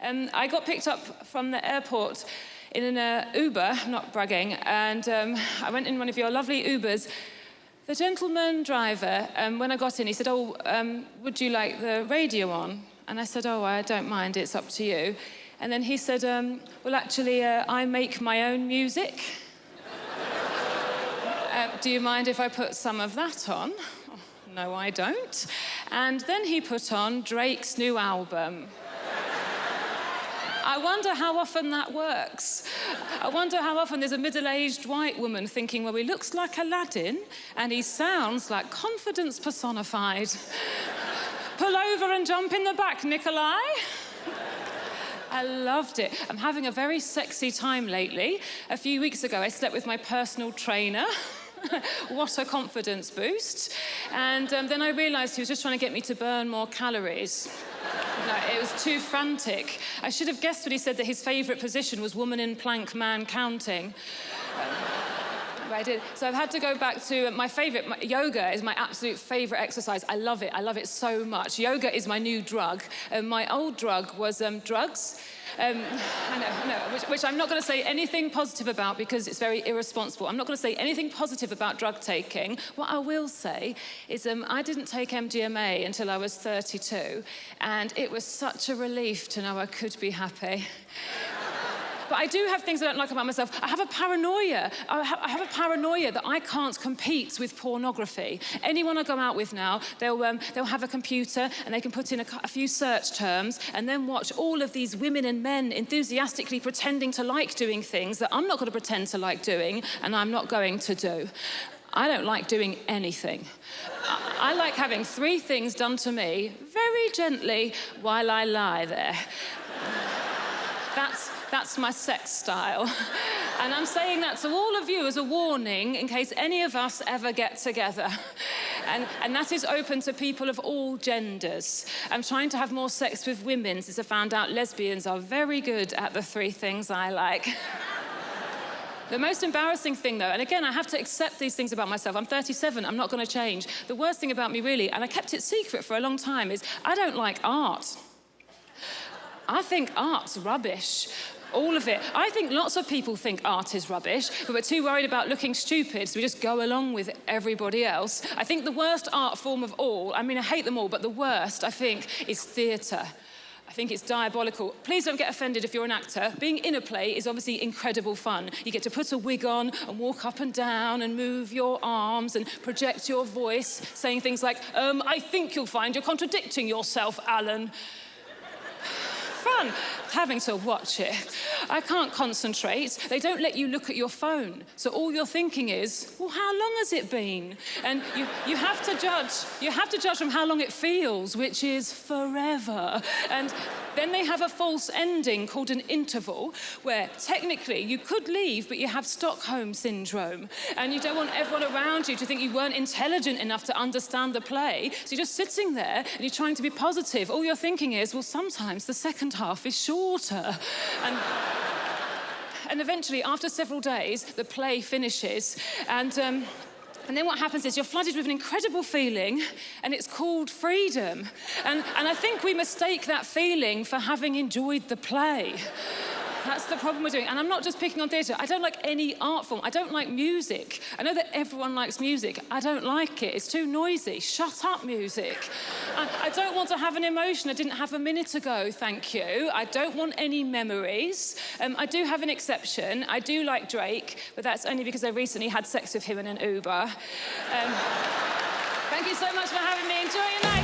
I got picked up from the airport in an Uber, I'm not bragging, and I went in one of your lovely Ubers. The gentleman driver, when I got in, he said, would you like the radio on? And I said, I don't mind, it's up to you. And then he said, well, actually, I make my own music. Do you mind if I put some of that on? Oh, no, I don't. And then he put on Drake's new album. I wonder how often that works. I wonder how often there's a middle-aged white woman thinking, well, he looks like Aladdin and he sounds like confidence personified. Pull over and jump in the back, Nikolai. I loved it. I'm having a very sexy time lately. A few weeks ago, I slept with my personal trainer. What a confidence boost. And then I realised he was just trying to get me to burn more calories. No, it was too frantic. I should have guessed when he said that his favourite position was woman in plank, man counting. But I did. So I've had to go back to my favourite. Yoga is my absolute favourite exercise. I love it so much. Yoga is my new drug. My old drug was drugs. I know, which I'm not going to say anything positive about because it's very irresponsible. I'm not going to say anything positive about drug taking. What I will say is I didn't take MDMA until I was 32, and it was such a relief to know I could be happy. But I do have things I don't like about myself. I have a paranoia. I have a paranoia that I can't compete with pornography. Anyone I go out with now, they'll have a computer and they can put in a few search terms and then watch all of these women and men enthusiastically pretending to like doing things that I'm not going to pretend to like doing and I'm not going to do. I don't like doing anything. I like having 3 things done to me very gently while I lie there. That's my sex style. And I'm saying that to all of you as a warning in case any of us ever get together. And that is open to people of all genders. I'm trying to have more sex with women since I found out lesbians are very good at the 3 things I like. The most embarrassing thing, though, and again, I have to accept these things about myself. I'm 37, I'm not going to change. The worst thing about me, really, and I kept it secret for a long time, is I don't like art. I think art's rubbish. All of it. I think lots of people think art is rubbish, but we're too worried about looking stupid, so we just go along with everybody else. I think the worst art form of all, I mean, I hate them all, but the worst, I think, is theatre. I think it's diabolical. Please don't get offended if you're an actor. Being in a play is obviously incredible fun. You get to put a wig on and walk up and down and move your arms and project your voice, saying things like, I think you'll find you're contradicting yourself, Alan. Fun having to watch it. I can't concentrate. They don't let you look at your phone. So all you're thinking is, well, how long has it been? And you have to judge. You have to judge from how long it feels, which is forever. And then they have a false ending called an interval, where technically you could leave, but you have Stockholm syndrome. And you don't want everyone around you to think you weren't intelligent enough to understand the play. So you're just sitting there and you're trying to be positive. All you're thinking is, well, sometimes the second half is shorter. And eventually, after several days, the play finishes. And then what happens is you're flooded with an incredible feeling, and it's called freedom. And I think we mistake that feeling for having enjoyed the play. That's the problem we're doing. And I'm not just picking on theatre. I don't like any art form. I don't like music. I know that everyone likes music. I don't like it. It's too noisy. Shut up, music. I don't want to have an emotion I didn't have a minute ago, thank you. I don't want any memories. I do have an exception. I do like Drake, but that's only because I recently had sex with him in an Uber. Thank you so much for having me. Enjoy your night.